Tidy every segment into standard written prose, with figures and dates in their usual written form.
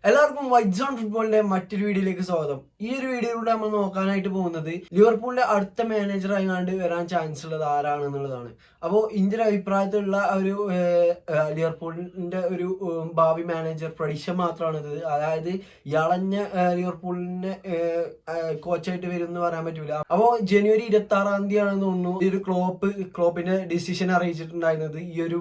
എല്ലാവർക്കും white zone ഫുട്ബോളിന്റെ മറ്റൊരു വീഡിയോയിലേക്ക് സ്വാഗതം. ഈ ഒരു വീഡിയോയിലൂടെ നമ്മൾ നോക്കാനായിട്ട് പോകുന്നത് ലിവർപൂളിന്റെ അടുത്ത മാനേജർ ആയിക്കാണ്ട് വരാൻ ചാൻസ് ഉള്ളത് ആരാണെന്നുള്ളതാണ്. അപ്പോൾ ഇന്ത്യൻ അഭിപ്രായത്തിലുള്ള ഒരു ലിവർപൂളിന്റെ ഒരു ഭാവി മാനേജർ പ്രഡിക്ഷൻ മാത്രമാണിത്. അതായത് ഇളഞ്ഞ ലിവർപൂളിന്റെ കോച്ചായിട്ട് വരും എന്ന് പറയാൻ പറ്റൂല. അപ്പോൾ ജനുവരി 26 ആണെന്ന് തോന്നുന്നു ഈ ഒരു ക്ലോപ്പിന്റെ ഡിസിഷൻ അറിയിച്ചിട്ടുണ്ടായിരുന്നത്. ഈ ഒരു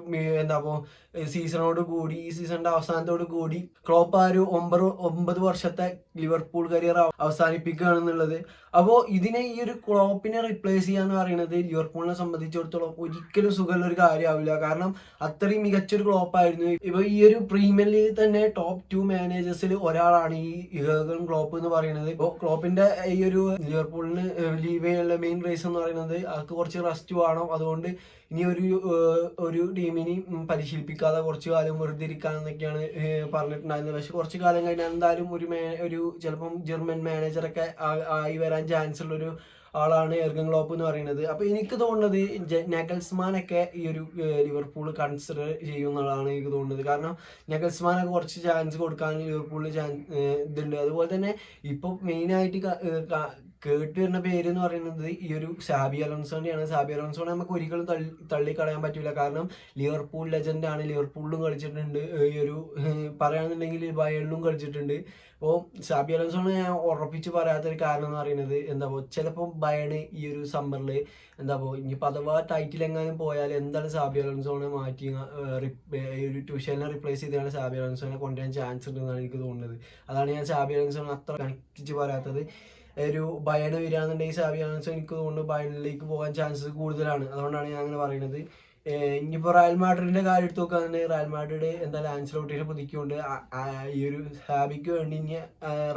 ഈ സീസണിന്റെ അവസാനത്തോട് കൂടി ക്ലോപ്പ് ആ ഒരു 9 വർഷത്തെ ലിവർപൂൾ കരിയർ അവസാനിപ്പിക്കുകയാണെന്നുള്ളത്. അപ്പോൾ ഈ ഒരു ക്ലോപ്പിനെ റിപ്ലേസ് ചെയ്യാന്ന് പറയുന്നത് ലിവർപൂളിനെ സംബന്ധിച്ചിടത്തോളം ഒരിക്കലും സുഖമുള്ള ഒരു കാര്യമാവില്ല. കാരണം അത്രയും മികച്ചൊരു ക്ലോപ്പായിരുന്നു. ഇപ്പൊ ഈ ഒരു പ്രീമിയർ ലീഗ് തന്നെ ടോപ്പ് 2 മാനേജേഴ്സിൽ ഒരാളാണ് ഈ യൂർഗൻ ക്ലോപ്പ് എന്ന് പറയുന്നത്. ഇപ്പോൾ ക്ലോപ്പിന്റെ ഈ ഒരു ലിവർപൂളിന് ലീവ് ചെയ്യാനുള്ള മെയിൻ റീസൺ എന്ന് പറയുന്നത് ആൾക്ക് കുറച്ച് റെസ്റ്റ് വേണം. അതുകൊണ്ട് ഇനി ഒരു ടീമിനെ പരിശീലിപ്പിക്കാതെ കുറച്ചു കാലം വെറുതെ ഇരിക്കാന്നൊക്കെയാണ് പറഞ്ഞിട്ടുണ്ടായിരുന്നത്. പക്ഷെ കുറച്ചു കാലം കഴിഞ്ഞാൽ എന്തായാലും ഒരു ചിലപ്പം ജർമ്മൻ മാനേജറൊക്കെ ആയി വരാൻ ചാൻസ് ഉള്ളൊരു ആളാണ് യൂർഗൻ ക്ലോപ്പ് എന്ന് പറയുന്നത്. അപ്പൊ എനിക്ക് തോന്നുന്നത് നഗൽസ്മാനൊക്കെ ഈ ഒരു ലിവർപൂൾ കൺസിഡർ ചെയ്യുന്നതാണ് എനിക്ക് തോന്നുന്നത്. കാരണം നഗൽസ്മാനൊക്കെ കുറച്ച് ചാൻസ് കൊടുക്കാൻ ലിവർപൂളിന് ഇതുണ്ട്. അതുപോലെ തന്നെ ഇപ്പൊ മെയിനായിട്ട് കേട്ട് വരുന്ന പേര് എന്ന് പറയുന്നത് ഈ ഒരു സാബി അലോൺസോനെയാണ്. സാബി അലോൺസോനെ നമുക്ക് ഒരിക്കലും തള്ളിക്കളയാൻ പറ്റില്ല. കാരണം ലിവർപൂൾ ലെജൻഡ് ആണ്. ലിവർപൂളിലും കളിച്ചിട്ടുണ്ട്. ഈ ഒരു പറയുകയാണെന്നുണ്ടെങ്കിൽ ബയേണിലും കളിച്ചിട്ടുണ്ട്. അപ്പോൾ സാബി അലോൺസോനെ ഞാൻ ഉറപ്പിച്ച് പറയാത്തൊരു കാരണം എന്ന് പറയുന്നത് ചിലപ്പോൾ ബയേൺ ഈ ഒരു സമ്മറിൽ ഇനിയിപ്പോൾ അഥവാ ടൈറ്റിൽ എങ്ങാനും പോയാൽ എന്താണ് സാബി അലോൺസോനെ മാറ്റി ഈ ഒരു ട്യൂഷനെ റിപ്ലേസ് ചെയ്താണ് സാബി അലോൺസോനെ കൊണ്ടുവരാൻ ചാൻസ് ഉണ്ടെന്നാണ് എനിക്ക് തോന്നുന്നത്. അതാണ് ഞാൻ സാബി അലോൺസോനെ അത്ര കണക്കിച്ച് പറയാത്തത്. ഒരു ബയേൺ വരികയാണെന്നുണ്ടെങ്കിൽ സാബി അലോൺസോ എനിക്ക് തോന്നുന്നു ബയേണിലേക്ക് പോകാൻ ചാൻസസ് കൂടുതലാണ്. അതുകൊണ്ടാണ് ഞാൻ അങ്ങനെ പറയുന്നത്. ഇനിയിപ്പോൾ റയൽ മാഡ്രിഡിന്റെ കാര്യം എടുത്ത് നോക്കുകയാണെന്നുണ്ടെങ്കിൽ റയൽ മാഡ്രിഡ് എന്തായാലും ആൻസലോട്ടിനെ പുതുക്കിക്കൊണ്ട് ഈ ഒരു സാബിക്ക് വേണ്ടി ഇനി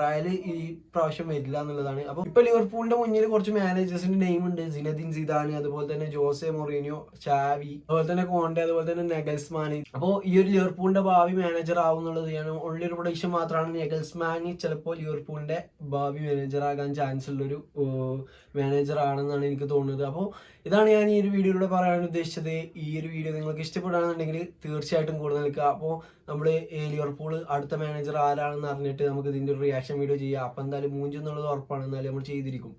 റയൽ ഈ പ്രാവശ്യം വരില്ല എന്നുള്ളതാണ്. അപ്പോൾ ഇപ്പൊ ലിവർപൂളിന്റെ മുന്നിൽ കുറച്ച് മാനേജേഴ്സിന്റെ നെയിം ഉണ്ട്. സിനദിൻ സിദാൻ, അതുപോലെ തന്നെ ജോസെ മൊറീനിയോ, ചാവി, അതുപോലെ തന്നെ കോണ്ടെ, അതുപോലെ തന്നെ നെഗൽസ്മാൻ. അപ്പോൾ ഈ ഒരു ലിവർപൂളിന്റെ ഭാവി മാനേജർ ആവും എന്നുള്ളത് ഞാൻ ഉള്ളൊരു പ്രൊഡിക്ഷൻ മാത്രമാണ്. നെഗൽസ്മാൻ ചിലപ്പോൾ ലിവർപൂളിന്റെ ഭാവി മാനേജർ ആകാൻ ചാൻസ് ഉള്ളൊരു മാനേജർ ആണെന്നാണ് എനിക്ക് തോന്നുന്നത്. അപ്പോൾ ഇതാണ് ഞാൻ ഈ ഒരു വീഡിയോയിലൂടെ പറയാൻ ഉദ്ദേശിച്ചത്. ഈ ഒരു വീഡിയോ നിങ്ങൾക്ക് ഇഷ്ടപ്പെടുകയാണെന്നുണ്ടെങ്കിൽ തീർച്ചയായിട്ടും കൂടുതൽ നിൽക്കുക. അപ്പോൾ നമ്മൾ ലിവർപൂൾ അടുത്ത മാനേജർ ആരാണെന്ന് അറിഞ്ഞിട്ട് നമുക്ക് ഇതിൻ്റെ ഒരു റിയാക്ഷൻ വീഡിയോ ചെയ്യാം. അപ്പോൾ എന്തായാലും മൂഞ്ചെന്നുള്ളത് ഉറപ്പാണ്. എന്നാലും നമ്മൾ ചെയ്തിരിക്കും.